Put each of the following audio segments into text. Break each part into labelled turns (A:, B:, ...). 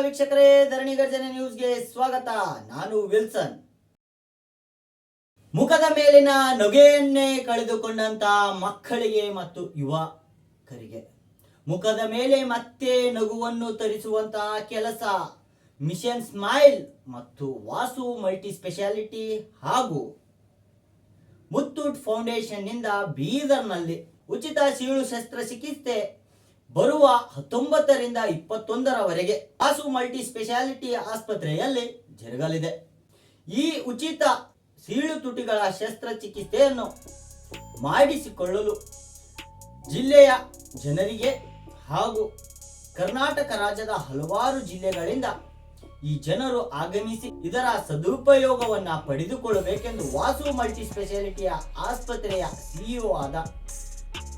A: ವೀಕ್ಷಕರೇ, ಧರಣಿ ಗರ್ಜನೆ ನ್ಯೂಸ್ಗೆ ಸ್ವಾಗತ. ನಾನು ವಿಲ್ಸನ್. ಮುಖದ ಮೇಲಿನ ನಗೆಯನ್ನೇ ಕಳೆದುಕೊಂಡಂತ ಮಕ್ಕಳಿಗೆ ಮತ್ತು ಯುವಕರಿಗೆ ಮುಖದ ಮೇಲೆ ಮತ್ತೆ ನಗುವನ್ನು ತರಿಸುವಂತಹ ಕೆಲಸ ಮಿಷನ್ ಸ್ಮೈಲ್ ಮತ್ತು ವಾಸು ಮಲ್ಟಿ ಸ್ಪೆಷಾಲಿಟಿ ಹಾಗೂ ಮುತ್ತೂಟ್ ಫೌಂಡೇಶನ್ ನಿಂದ ಬೀದರ್ನಲ್ಲಿ ಉಚಿತ ಸೀಳು ಶಸ್ತ್ರಚಿಕಿತ್ಸೆ ಬರುವ 19ರಿಂದ 21ರವರೆಗೆ ವಾಸು ಮಲ್ಟಿ ಸ್ಪೆಷಾಲಿಟಿ ಆಸ್ಪತ್ರೆಯಲ್ಲಿ ಜರುಗಲಿದೆ. ಈ ಉಚಿತ ಸೀಳು ತುಟಿಗಳ ಶಸ್ತ್ರಚಿಕಿತ್ಸೆಯನ್ನು ಮಾಡಿಸಿಕೊಳ್ಳಲು ಜಿಲ್ಲೆಯ ಜನರಿಗೆ ಹಾಗೂ ಕರ್ನಾಟಕ ರಾಜ್ಯದ ಹಲವಾರು ಜಿಲ್ಲೆಗಳಿಂದ ಈ ಜನರು ಆಗಮಿಸಿ ಇದರ ಸದುಪಯೋಗವನ್ನ ಪಡೆದುಕೊಳ್ಳಬೇಕೆಂದು ವಾಸು ಮಲ್ಟಿ ಸ್ಪೆಷಾಲಿಟಿಯ ಆಸ್ಪತ್ರೆಯ ಸಿಇಒ ಆದ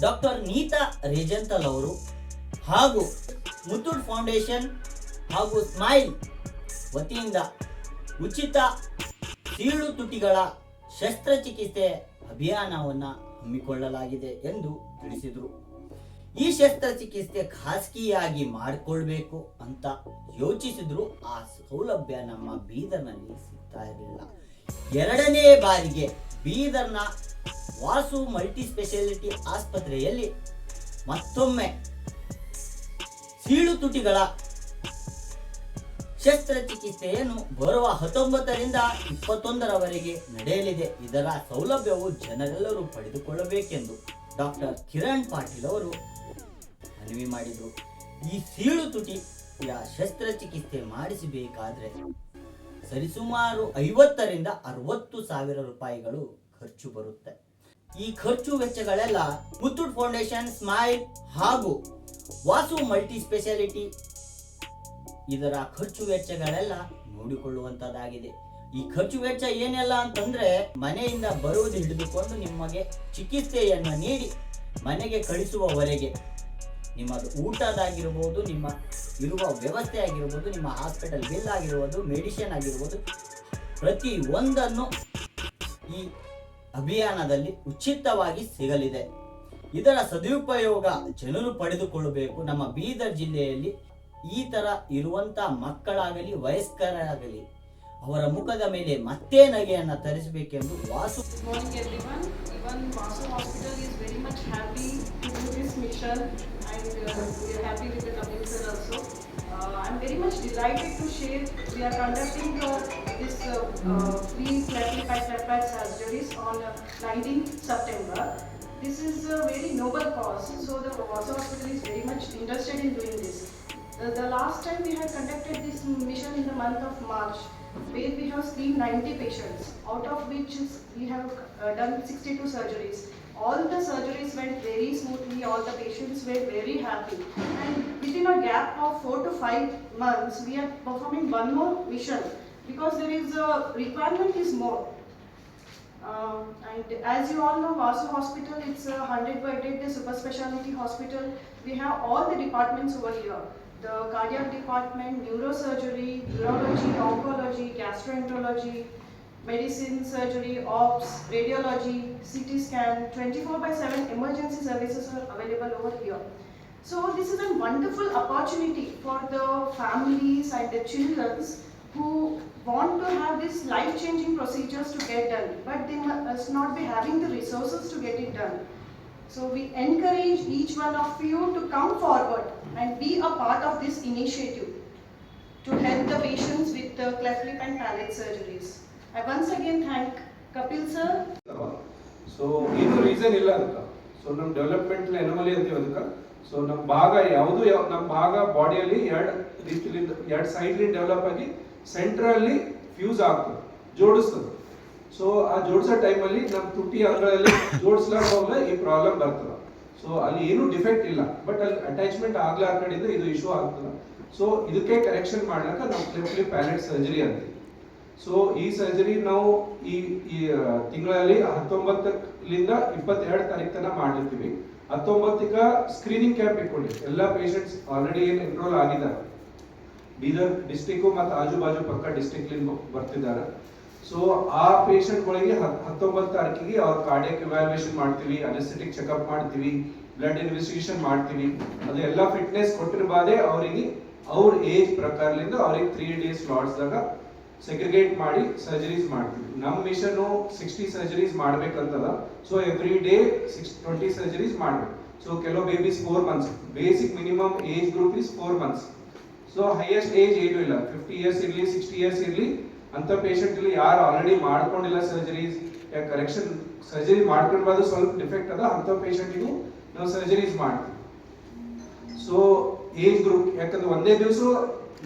A: ಡಾಕ್ಟರ್ ನೀತಾ ರೇಜಂತಲ್ ಅವರು ಹಾಗೂ ಮುತ್ತೂಟ್ ಫೌಂಡೇಶನ್ ಹಾಗೂ ಸ್ಮೈಲ್ ವತಿಯಿಂದ ಉಚಿತ ಸೀಳು ತುಟಿಗಳ ಶಸ್ತ್ರಚಿಕಿತ್ಸೆ ಅಭಿಯಾನವನ್ನು ಹಮ್ಮಿಕೊಳ್ಳಲಾಗಿದೆ ಎಂದು ತಿಳಿಸಿದರು. ಈ ಶಸ್ತ್ರಚಿಕಿತ್ಸೆ ಖಾಸಗಿಯಾಗಿ ಮಾಡಿಕೊಳ್ಬೇಕು ಅಂತ ಯೋಚಿಸಿದ್ರು. ಆ ಸೌಲಭ್ಯ ನಮ್ಮ ಬೀದರ್ನಲ್ಲಿ ಸಿಗ್ತಾ ಇರಲಿಲ್ಲ. 2ನೇ ಬಾರಿಗೆ ಬೀದರ್ನ ವಾಸು ಮಲ್ಟಿ ಸ್ಪೆಷಾಲಿಟಿ ಆಸ್ಪತ್ರೆಯಲ್ಲಿ ಮತ್ತೊಮ್ಮೆ ಸೀಳು ತುಟಿಗಳ ಶಸ್ತ್ರಚಿಕಿತ್ಸೆಯನ್ನು ಬರುವ 19ರಿಂದ 21ರವರೆಗೆ ನಡೆಯಲಿದೆ. ಇದರ ಸೌಲಭ್ಯವು ಜನರೆಲ್ಲರೂ ಪಡೆದುಕೊಳ್ಳಬೇಕೆಂದು ಡಾಕ್ಟರ್ ಕಿರಣ್ ಪಾಟೀಲ್ ಅವರು ಮನವಿ ಮಾಡಿದರು. ಈ ಸೀಳು ತುಟಿಯ ಶಸ್ತ್ರಚಿಕಿತ್ಸೆ ಮಾಡಿಸಬೇಕಾದ್ರೆ ಸರಿಸುಮಾರು 50ರಿಂದ 60 ಸಾವಿರ ರೂಪಾಯಿಗಳು ಖರ್ಚು ಬರುತ್ತೆ. ಈ ಖರ್ಚು ವೆಚ್ಚಗಳೆಲ್ಲ ಮುತ್ತೂಟ್ ಫೌಂಡೇಶನ್, ಸ್ಮೈಲ್ ಹಾಗೂ ವಾಸು ಮಲ್ಟಿ ಸ್ಪೆಷಾಲಿಟಿ ಇದರ ಖರ್ಚು ವೆಚ್ಚಗಳೆಲ್ಲ ನೋಡಿಕೊಳ್ಳುವಂತದ್ದಾಗಿದೆ. ಈ ಖರ್ಚು ವೆಚ್ಚ ಏನೆಲ್ಲ ಅಂತಂದ್ರೆ, ಮನೆಯಿಂದ ಬರುವುದು ಹಿಡಿದುಕೊಂಡು ನಿಮಗೆ ಚಿಕಿತ್ಸೆಯನ್ನು ನೀಡಿ ಮನೆಗೆ ಕಳಿಸುವವರೆಗೆ ನಿಮ್ಮದು ಊಟದಾಗಿರ್ಬೋದು, ನಿಮ್ಮ ಇರುವ ವ್ಯವಸ್ಥೆ ಆಗಿರ್ಬೋದು, ನಿಮ್ಮ ಹಾಸ್ಪಿಟಲ್ ಬಿಲ್ ಆಗಿರ್ಬೋದು, ಮೆಡಿಸಿನ್ ಆಗಿರ್ಬೋದು, ಪ್ರತಿ ಒಂದನ್ನು ಈ ಅಭಿಯಾನದಲ್ಲಿ ಉಚಿತವಾಗಿ ಸಿಗಲಿದೆ. ಇದರ ಸದುಪಯೋಗ ಜನರು ಪಡೆದುಕೊಳ್ಳಬೇಕು. ನಮ್ಮ ಬೀದರ್ ಜಿಲ್ಲೆಯಲ್ಲಿ ಈ ತರ ಇರುವಂತ ಮಕ್ಕಳಾಗಲಿ ವಯಸ್ಕರಾಗಲಿ ಅವರ ಮುಖದ ಮೇಲೆ ಮತ್ತೆ ನಗೆಯನ್ನು ತರಿಸಬೇಕೆಂದು Vasu
B: I'm very much delighted to share we are conducting this free plastic pipette surgeries on 19th September. This is a very noble cause, so the Vasu Hospital is very much interested in doing this. The last time we had conducted this mission in the month of March, where we have screened 90 patients, out of which we have done 62 surgeries. All the surgeries went very smoothly, all the patients were very happy, and within a gap of 4 to 5 months we are performing one more mission because there is a requirement is more. And as you all know, Vasu Hospital, it's a 100-bedded super specialty hospital. We have all the departments over here: the cardiac department, neurosurgery, urology, oncology, gastroenterology, medicine, surgery, ops, radiology, CT scan, 24/7 emergency services are available over here. So this is a wonderful opportunity for the families and the children who want to have these life-changing procedures to get done, but they must not be having the resources to get it done. So we encourage each one of you to come forward and be a part of this initiative to help the patients with the cleft lip and palate surgeries. I once again thank Kapil sir.
C: So ಏನು reason ಇಲ್ಲ ಅಂತ. So ನಮ್ಮ development ಅನಮಲಿ ಅಂತೀವಿ ಅದಕ್ಕೆ. So ನಮ್ಮ ಭಾಗ ಯಾವುದು ನಮ್ಮ ಭಾಗ ಬಾಡಿಯಲ್ಲಿ ಎರಡು ಸೈಡ್ಲಿಂದ ಡೆವಲಪ್ ಆಗಿ ಸೆಂಟ್ರಲ್ಲಿ ಫ್ಯೂಸ್ ಆಗ್ತದೆ, ಜೋಡಿಸ್ತದೆ. ಸೊ ಆ ಜೋಡಿಸೋ ಟೈಮಲ್ಲಿ ನಮ್ಮ ತುಟಿ ಅಂಗಳಲ್ಲಿ ಜೋಡಿಸ್ಲಾರ್ದಾಗ ಈ ಪ್ರಾಬ್ಲಮ್ ಬರ್ತದೆ. ಸೊ ಅಲ್ಲಿ ಏನೂ ಡಿಫೆಕ್ಟ್ ಇಲ್ಲ, ಬಟ್ ಅಲ್ಲಿ ಅಟ್ಯಾಚ್ಮೆಂಟ್ ಆಗ್ಲಾರ್ಕಡಿಂದ ಇದು ಇಶ್ಯೂ ಆಗ್ತದೆ. ಸೊ ಇದಕ್ಕೆ ಕರೆಕ್ಷನ್ ಮಾಡ್ಲಿಕ್ಕೆ ನಾವು ಕ್ಲಿಪ್ ಲಿಪ್ ಪ್ಯಾಲೆಟ್ ಸರ್ಜರಿ ಅಂತೀವಿ. ಸೊ ಈ ಸರ್ಜರಿ ನಾವು ಈ ತಿಂಗಳಲ್ಲಿ 19ರಿಂದ 22 ತಾರೀಕು ತನಕ ಮಾಡಿರ್ತೀವಿ. 19ಕ್ಕೆ ಸ್ಕ್ರೀನಿಂಗ್ ಕ್ಯಾಂಪ್ ಇಟ್ಕೊಂಡಿ ಎಲ್ಲ ಪೇಷಂಟ್ಸ್ ಆಲ್ರೆಡಿ ಏನು ಎನ್ರೋಲ್ ಆಗಿದ್ದಾರೆ. ಬೀದರ್ ಡಿಸ್ಟಿಕ್ ಮತ್ತು ಆಜು ಬಾಜು ಪಕ್ಕ ಡಿಸ್ಟಿಕ್ ಬರ್ತಿದ್ದಾರೆ. ಸೊ ಆ ಪೇಷಂಟ್ಗಳಿಗೆ 19 ತಾರೀಕಿಗೆ ಅವ್ರ ಕಾರ್ಡಿಯಾಕ್ ಇವ್ಯಾಲ್ಯೂಯೇಷನ್ ಮಾಡ್ತೀವಿ, ಅನೆಸ್ಥೆಟಿಕ್ ಚೆಕಪ್ ಮಾಡ್ತೀವಿ, ಬ್ಲಡ್ ಇನ್ವೆಸ್ಟಿಗೇಷನ್ ಮಾಡ್ತೀವಿ. ಅದು ಎಲ್ಲ ಫಿಟ್ನೆಸ್ ಕೊಟ್ಟಿರಬಾದೆ ಅವರಿಗೆ ಅವ್ರ ಏಜ್ ಪ್ರಕಾರದಿಂದ ಅವ್ರಿಗೆ 3 days ಸ್ಲಾಟ್ಸ್ದಾಗ ಸೆಗ್ರಿಗೇಟ್ ಮಾಡಿ ಸರ್ಜರೀಸ್ ಮಾಡ್ತೀವಿ. ನಮ್ಮ ಮಿಷನ್ 60 ಸರ್ಜರೀಸ್ ಮಾಡ್ಬೇಕಂತದ. ಸೊ ಎವ್ರಿ ಡೇ 20 ಸರ್ಜರೀಸ್ ಮಾಡ್ಬೇಕು. ಸೊ ಕೆಲವು babies 4 months, basic minimum age group is 4 months. So highest age ಏನೂ ಇಲ್ಲ, 50 years ಇರಲಿ 60 years ಇರಲಿ, ಅಂತ ಪೇಷಂಟ್ ಇಲ್ಲಿ ಯಾರು ಆಲ್ರೆಡಿ ಮಾಡ್ಕೊಂಡಿಲ್ಲ ಸರ್ಜರೀಸ್, ಕರೆಕ್ಷನ್ ಸರ್ಜರಿ ಮಾಡ್ಕೊಂಡ್ಬಾರ್ದು ಸ್ವಲ್ಪ ಡಿಫೆಕ್ಟ್ ಅದ ಅಂತ ಪೇಷಂಟಿಗೂ ನಾವು ಸರ್ಜರೀಸ್ ಮಾಡ್ತೀವಿ. ಸೊ ಏಜ್ ಗ್ರೂಪ್, ಯಾಕಂದ್ರೆ ಒಂದೇ ದಿವಸ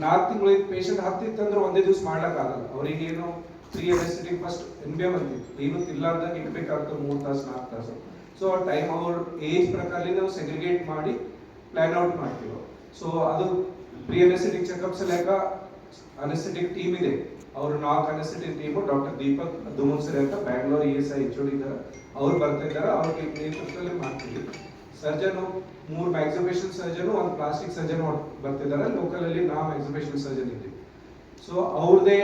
C: 4 ತಿಂಗಳು ಪೇಷಂಟ್ ಹತ್ತಿತ್ತಂದ್ರೆ ಒಂದೇ ದಿವಸ ಮಾಡ್ಲಿಕ್ಕಾಗಲ್ಲ. ಅವ್ರಿಗೆ ಏನು ಪ್ರೀ ಅನೆಸ್ಥೆಟಿಕ್ ಫಸ್ಟ್ NBM ಅಂತೀವಿ, ಏನು ತಿಲ್ಲಾರ್ದಾಗ ಇಡ್ಬೇಕಾಗ್ತದೆ 3 ತಾಸು 4 ತಾಸು. ಸೊ ಟೈಮ್ ಅವ್ರ ಏಜ್ ಪ್ರಕಾರ ನಾವು ಸೆಗ್ರಿಗೇಟ್ ಮಾಡಿ ಪ್ಲಾನ್ ಔಟ್ ಮಾಡ್ತೀವಿ. ಸೊ ಅದು ಪ್ರೀ ಅನೆಸ್ಥೆಟಿಕ್ ಚೆಕಪ್ಸ್ ಲೆಕ್ಕ ಅನೆಸ್ಥೆಟಿಕ್ ಟೀಮ್ ಇದೆ. ಅವರು ನಾಕ್ ಅನೆಸ್ಥೆಟಿಕ್ ಟೀಮು ಡಾಕ್ಟರ್ ದೀಪಕ್ ದುಮುನ್ಸರಿ ಅಂತ ಬ್ಯಾಂಗ್ಳೂರ್ ESI HOD ಇದ್ದಾರೆ, ಅವ್ರು ಬರ್ತಿದ್ದಾರೆ. ಅವ್ರಿಗೆ ನೇತೃತ್ವದಲ್ಲಿ ಮಾಡ್ತೀವಿ. Surgeon 3 maximisation surgeon, 1 plastic surgeon ಬರ್ತಿದ್ದಾರೆ. ಲೋಕಲ್ ಅಲ್ಲಿ ನಾವು ಮ್ಯಾಕ್ಸಿಮೇಷನ್ ಸರ್ಜನ್ ಇದ್ದೀವಿ. ಸೊ ಅವ್ರದೇ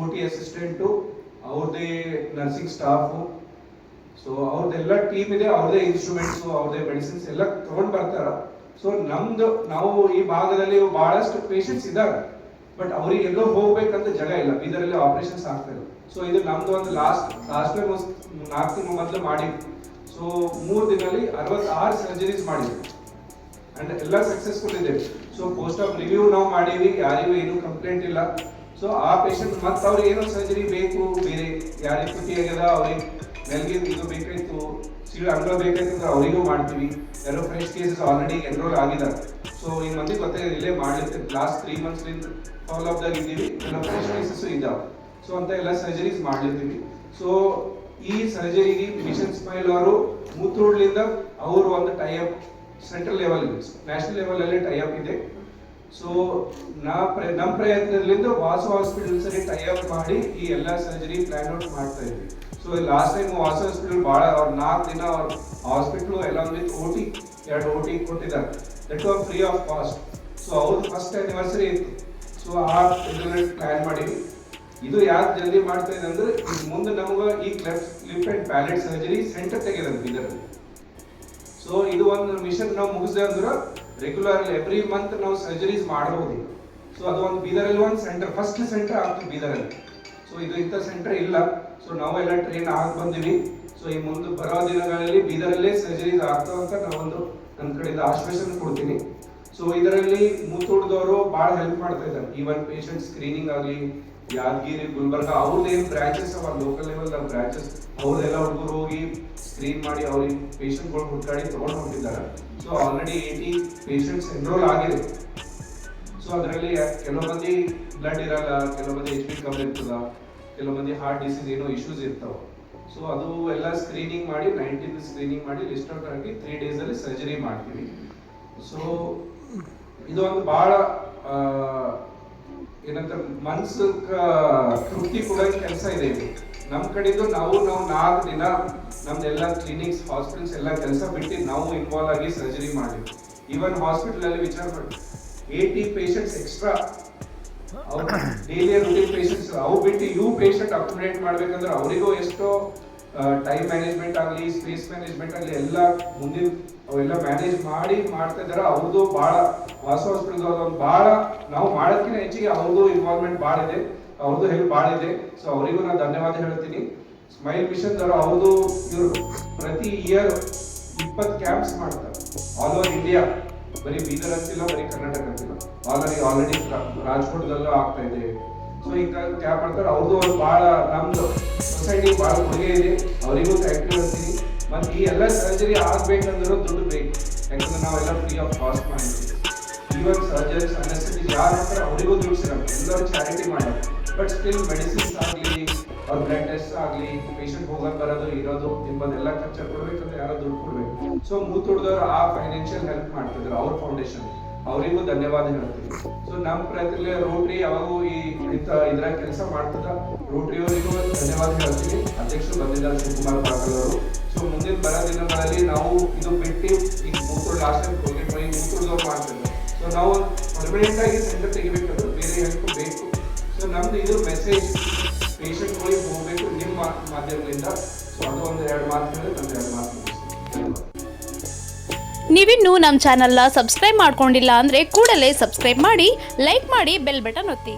C: OT ಅಸಿಸ್ಟೆಂಟು, ಅವ್ರದೇ ನರ್ಸಿಂಗ್ ಸ್ಟಾಫು, ಸೊ ಅವ್ರದ್ದೆಲ್ಲ ಟೀಮ್ ಇದೆ. ಅವ್ರದೇ ಇನ್ಸ್ಟ್ರೂಮೆಂಟ್ಸು, ಅವ್ರದೇ ಮೆಡಿಸಿನ್ಸ್ ಎಲ್ಲ ತಗೊಂಡ್ ಬರ್ತಾರ. ಸೊ ನಾವು ಈ ಭಾಗದಲ್ಲಿ ಬಹಳಷ್ಟು ಪೇಷಂಟ್ಸ್ ಇದ್ದಾರೆ, ಬಟ್ ಅವ್ರಿಗೆ ಎಲ್ಲೋ ಹೋಗ್ಬೇಕಂತ ಜಾಗ ಇಲ್ಲ. ಬೀದರಲ್ಲಿ ಆಪರೇಷನ್ಸ್ ಆಗ್ತಾ ಇಲ್ಲ. ಸೊ ಇದು ನಮ್ದು ಒಂದು ಲಾಸ್ಟ್ ಟೈಮ್ 4 ತಿಂಗಳು ಮೊದಲು ಮಾಡಿದ್ವಿ. ಸೊ 3 ದಿನದಲ್ಲಿ 66 ಸರ್ಜರೀಸ್ ಮಾಡಿದ್ವಿ ಅಂಡ್ ಎಲ್ಲ ಸಕ್ಸಸ್ಫುಲ್ ಇದೆ. ಸೊ ಪೋಸ್ಟ್ ಆಫ್ ರಿವ್ಯೂ ನಾವು ಮಾಡೀವಿ, ಯಾರಿಗೂ ಏನು ಕಂಪ್ಲೇಂಟ್ ಇಲ್ಲ. ಸೊ ಆ ಪೇಷಂಟ್ ಮತ್ತೆ ಅವ್ರಿಗೆ ಏನೋ ಸರ್ಜರಿ ಬೇಕು, ಬೇರೆ ಯಾರಿಗೆ ಕುತಿ ಆಗ್ಯದ, ಅವ್ರಿಗೆ ನೆಲ್ಗೆ ಇದು ಬೇಕಾಯ್ತು, ಸೀಳು ಅಂಗ ಬೇಕಾಯ್ತು ಅಂದ್ರೆ ಅವರಿಗೂ ಮಾಡ್ತೀವಿ. ಯಾರೋ ಫ್ರೆಶ್ ಕೇಸಸ್ ಆಲ್ರೆಡಿ ಎನ್ರೋಲ್ ಆಗಿದ್ದಾರೆ. ಸೊ ಈ ಮಂದಿ ಗೊತ್ತಾಗ ಇಲ್ಲೇ ಮಾಡ್ಲಿಕ್ಕೆ ಲಾಸ್ಟ್ 3 months ಫಾಲೋ ಅಪ್ದಾಗ ಇದ್ದೀವಿ. ಕೆಲವು ಫ್ರೆಶ್ ಕೇಸಸ್ ಇದ್ದಾವೆ. ಸೊ ಅಂತ ಎಲ್ಲ ಸರ್ಜರೀಸ್ ಮಾಡ್ಲಿದ್ದೀವಿ. ಸೊ ಈ ಸರ್ಜರಿಗೆ ಮಿಷನ್ ಸ್ಮೈಲ್ ಅವರು ಮುತ್ತೂಡ್ಲಿಂದ ಅವರು ಒಂದು tie-up central level, national level ಅಲ್ಲಿ ಟೈಅಪ್ ಇದೆ. ಸೊ ನಮ್ಮ ಪ್ರಯತ್ನದಿಂದ ವಾಸು ಹಾಸ್ಪಿಟಲ್ ಸರಿ ಟೈಅಪ್ ಮಾಡಿ ಈ ಎಲ್ಲ ಸರ್ಜರಿ ಪ್ಲಾನ್ ಔಟ್ ಮಾಡ್ತಾ ಇದ್ವಿ. So last time Vasu hospital ಭಾಳ ಅವ್ರು 4 ದಿನ ಅವ್ರ ಹಾಸ್ಪಿಟ್ಲು ಎಲ್ಲ ವಿತ್ OT 2 OT ಕೊಟ್ಟಿದ್ದಾರೆ. That was free of cost. So ಅವ್ರದ್ದು ಫಸ್ಟ್ ಆನಿವರ್ಸರಿ ಇತ್ತು. ಸೊ ಆ ಪ್ಲಾನ್ ಮಾಡಿವಿ. ಇದು ಯಾಕೆ ಜಲ್ದಿ ಮಾಡ್ತಾ ಇದೆ ಅಂದ್ರೆ ಮುಂದೆ ನಮಗೆ ಈ lip and palate surgery centre ತೆಗೆದಂತ ಬೀದರಲ್ಲಿ. ಸೊ ಇದು ಒಂದು ಮಿಷನ್ ನಾವು ಮುಗಿಸಿದೆ ಅಂದ್ರೆ ರೆಗ್ಯುಲರ್ ಎವ್ರಿ ಮಂತ್ ನಾವು ಸರ್ಜರೀಸ್ ಮಾಡಬಹುದು. ಸೊ ಅದು ಒಂದು ಬೀದರಲ್ಲಿ ಒಂದು ಸೆಂಟರ್, ಫಸ್ಟ್ ಸೆಂಟರ್ ಆಗ್ತದೆ ಬೀದರಲ್ಲಿ. ಸೊ ಇದು ಇಂಥ ಸೆಂಟರ್ ಇಲ್ಲ. ಸೊ ನಾವೆಲ್ಲ ಟ್ರೈನ್ ಆಗಿ ಬಂದಿವಿ. ಸೊ ಈ ಮುಂದೆ ಬರೋ ದಿನಗಳಲ್ಲಿ ಬೀದರಲ್ಲೇ ಸರ್ಜರೀಸ್ ಆಗ್ತಾವಂತ ನಾವೊಂದು ನನ್ನ ಕಡೆಯಿಂದ ಆಶ್ವಾಸನೆ ಕೊಡ್ತೀನಿ. ಸೊ ಇದರಲ್ಲಿ ಮುತ್ತೂಡ್ದವರು ಭಾಳ ಹೆಲ್ಪ್ ಮಾಡ್ತಾ ಇದ್ದಾರೆ. ಈವನ್ ಪೇಷಂಟ್ ಸ್ಕ್ರೀನಿಂಗ್ ಆಗಲಿ, ಯಾದಗಿರಿ, ಗುಲ್ಬರ್ಗ ಅವ್ರದ್ದೇನು ಬ್ರಾಂಚಸ್ ಅವ, ಲೋಕಲ್ ಲೆವೆಲ್ ಬ್ರಾಂಚಸ್, ಅವ್ರದೆಲ್ಲ ಹುಡುಗರು ಹೋಗಿ ಸ್ಕ್ರೀನ್ ಮಾಡಿ ಅವ್ರಿಗೆ ಪೇಷಂಟ್ಗಳು ಹುಡುಕಾಡಿ ತೊಗೊಂಡು ಹೊಂಟಿದ್ದಾರೆ. ಸೊ ಆಲ್ರೆಡಿ 80 ಪೇಷಂಟ್ಸ್ ಎನ್ರೋಲ್ ಆಗಿದೆ. ಸೊ ಅದರಲ್ಲಿ ಕೆಲವು ಮಂದಿ ಬ್ಲಡ್ ಇರಲ್ಲ, ಕೆಲವು ಮಂದಿ HP ಕಮ್ಮಿ ಇರ್ತದ, ಕೆಲವು ಮಂದಿ ಹಾರ್ಟ್ ಡಿಸೀಸ್ ಏನೋ ಇಶ್ಯೂಸ್ ಇರ್ತಾವ. ಸೊ ಅದು ಎಲ್ಲ ಸ್ಕ್ರೀನಿಂಗ್ ಮಾಡಿ 19 ಸ್ಕ್ರೀನಿಂಗ್ ಮಾಡಿ ಲಿಸ್ಟ್ ಔಟ್ ಆಗಿ 3 days ಅಲ್ಲಿ ಸರ್ಜರಿ ಮಾಡ್ತೀವಿ. ಸೊ ಇದು ಒಂದು ಭಾಳ ಏನಂತ ಮನ್ಸಕ್ಕೆ ತೃಪ್ತಿ ಕೊಡೋ ಕೆಲಸ ಇದೆ ಇದು. ನಮ್ಮ ಕಡೆದು ನಾವು 4 ದಿನ ನಮ್ದೆಲ್ಲ ಕ್ಲಿನಿಕ್ಸ್, ಹಾಸ್ಪಿಟಲ್ಸ್ ಎಲ್ಲ ಕೆಲಸ ಬಿಟ್ಟು ನಾವು ಇನ್ವಾಲ್ವ್ ಆಗಿ ಸರ್ಜರಿ ಮಾಡಿದ್ವಿ. ಈವನ್ ಹಾಸ್ಪಿಟಲ್ ಅಲ್ಲಿ ವಿಚಾರ ಮಾಡಿ 80 patients extra daily routine patients ಅವು ಬಿಟ್ಟು ಇವು ಪೇಷಂಟ್ ಅಕಾಮಡೇಟ್ ಮಾಡ್ಬೇಕಂದ್ರೆ ಅವರಿಗೂ ಎಷ್ಟೋ ಟೈಮ್ ಮ್ಯಾನೇಜ್ಮೆಂಟ್ ಆಗಲಿ, ಸ್ಪೇಸ್ ಮ್ಯಾನೇಜ್ಮೆಂಟ್ ಆಗಲಿ ಎಲ್ಲ ಮುಂದಿನ ಅವೆಲ್ಲ ಮ್ಯಾನೇಜ್ ಮಾಡಿ ಮಾಡ್ತಾ ಇದ್ದಾರೆ. ಅವ್ರದ್ದು ಭಾಳ ವಾಸು ಹಾಸ್ಪಿಟಲ್ ಒಂದು ಭಾಳ ನಾವು ಮಾಡೋದಕ್ಕಿಂತ ಹೆಚ್ಚಿಗೆ ಅವ್ರದ್ದು ಇನ್ವಾಲ್ವ್ಮೆಂಟ್ ಭಾಳ ಇದೆ, ಅವ್ರದ್ದು ಹೆಲ್ಪ್ ಭಾಳ ಇದೆ. ಸೊ ಅವರಿಗೂ ನಾನು ಧನ್ಯವಾದ ಹೇಳ್ತೀನಿ. ಸ್ಮೈಲ್ ಮಿಷನ್ ಅವ್ರದ್ದು ಇವರು ಪ್ರತಿ ಇಯರ್ 20 ಕ್ಯಾಂಪ್ಸ್ ಮಾಡ್ತಾರೆ ಆಲ್ ಓವರ್ ಇಂಡಿಯಾ. ಬರೀ ಬೀದರ್ ಅಂತಿಲ್ಲ, ಬರೀ ಕರ್ನಾಟಕ ಅಂತಿಲ್ಲ, ಆಲ್ರೆಡಿ ರಾಜ್ಕೋಟ್ದಲ್ಲೂ ಆಗ್ತಾ ಇದೆ. ಸೊ ಈಗ ಕ್ಯಾಂಪ್ ಮಾಡ್ತಾರೆ. ಅವ್ರದ್ದು ಒಂದು ಭಾಳ ನಮ್ದು ಸೊಸೈಟಿ ಭಾಳ ಕೊಡುಗೆ ಇದೆ, ಅವರಿಗೂ ಥ್ಯಾಂಕ್ ಯು ಹೇಳ್ತೀನಿ. ಮತ್ತು ಈ ಎಲ್ಲ ಸರ್ಜರಿ ಆಗ್ಬೇಕಂದ್ರೂ ದುಡ್ಡು ಬೇಕು, ಯಾಕಂದ್ರೆ ನಾವೆಲ್ಲ ಫ್ರೀ ಆಫ್ ಕಾಸ್ಟ್ ಮಾಡಿದ್ವಿ. ಈವನ್ ಸರ್ಜರೀಸ್ ಅನೆಸ್ಥೆಟಿಕ್ ಯಾರು ಮಾಡ್ತಾರೆ ಅವರಿಗೂ ದುಡ್ಡು ಸಿಗಲ್ಲ, ಎಲ್ಲರೂ ಚಾರಿಟಿ ಮಾಡ್ತಾರೆ. ಬಟ್ ಸ್ಟಿಲ್ ಮೆಡಿಸಿನ್ಸ್ ಆಗಲಿ, ಅವ್ರ ಬ್ಲಡ್ ಟೆಸ್ಟ್ ಆಗಲಿ, ಪೇಷಂಟ್ ಹೋಗೋದು ಬರೋದು ಇರೋದು ಎಂಬುದೆಲ್ಲ ಖರ್ಚು ಕೊಡ್ಬೇಕಂದ್ರೆ ಯಾರೋ ದುಡ್ಡು ಕೊಡ್ಬೇಕು. ಸೊ ಮುತ್ತೂಡ್ದವ್ರು ಆ ಫೈನಾನ್ಷಿಯಲ್ ಹೆಲ್ಪ್ ಮಾಡ್ತಿದ್ರು ಅವ್ರ ಫೌಂಡೇಶನ್, ಅವರಿಗೂ ಧನ್ಯವಾದ ಹೇಳ್ತೀನಿ. ಸೊ ನಮ್ಮ ಪ್ರಯತ್ನ ರೋಟ್ರಿ ಯಾವಾಗೂ ಇದರ ಕೆಲಸ ಮಾಡ್ತದ, ರೋಟ್ರಿಯವರಿಗೂ ಧನ್ಯವಾದ ಹೇಳ್ತೀನಿ. ಅಧ್ಯಕ್ಷರು ಬಂದಿದ್ದಾರೆ ಶಿವಕುಮಾರ್ ಪಾಟೀಲ್ ಅವರು. ಸೊ ಮುಂದಿನ ಬರೋ ದಿನಗಳಲ್ಲಿ ನಾವು ಇದು ಬಿಟ್ಟು ಈಗ ಮುತ್ತೂಡ್ ಲಾಸ್ಟ್ ಟೈಮ್ ಹೋಗಿದ್ವಿ, ಮುತ್ತೂಡ್ದವ್ರು ಮಾಡ್ತಿದ್ರು. ಸೊ ನಾವು ಪರ್ಮನೆಂಟ್ ಆಗಿ ಸೆಂಟರ್ ತೆಗಿಬೇಕಂದ್ರೆ ಬೇರೆ ಹೆಲ್ಪ್ ಬೇಕು. ಸೊ ನಮ್ದು ಇದು ಮೆಸೇಜ್ ಪೇಷಂಟ್ಗಳಿಗೆ ಹೋಗಬೇಕು ನಿಮ್ಮ ಮಾಧ್ಯಮದಿಂದ. ಸೊ ಅದು ಒಂದು 2 ಮಾತು ಹೇಳಿ ನಾನು 2 ಮಾತು ಮುಗಿಸ್ತೀನಿ.
D: ನೀವಿನ್ನೂ ನಮ್ಮ ಚಾನಲ್ನ ಸಬ್ಸ್ಕ್ರೈಬ್ ಮಾಡ್ಕೊಂಡಿಲ್ಲ ಅಂದರೆ ಕೂಡಲೇ ಸಬ್ಸ್ಕ್ರೈಬ್ ಮಾಡಿ, ಲೈಕ್ ಮಾಡಿ, ಬೆಲ್ ಬಟನ್ ಒತ್ತಿ.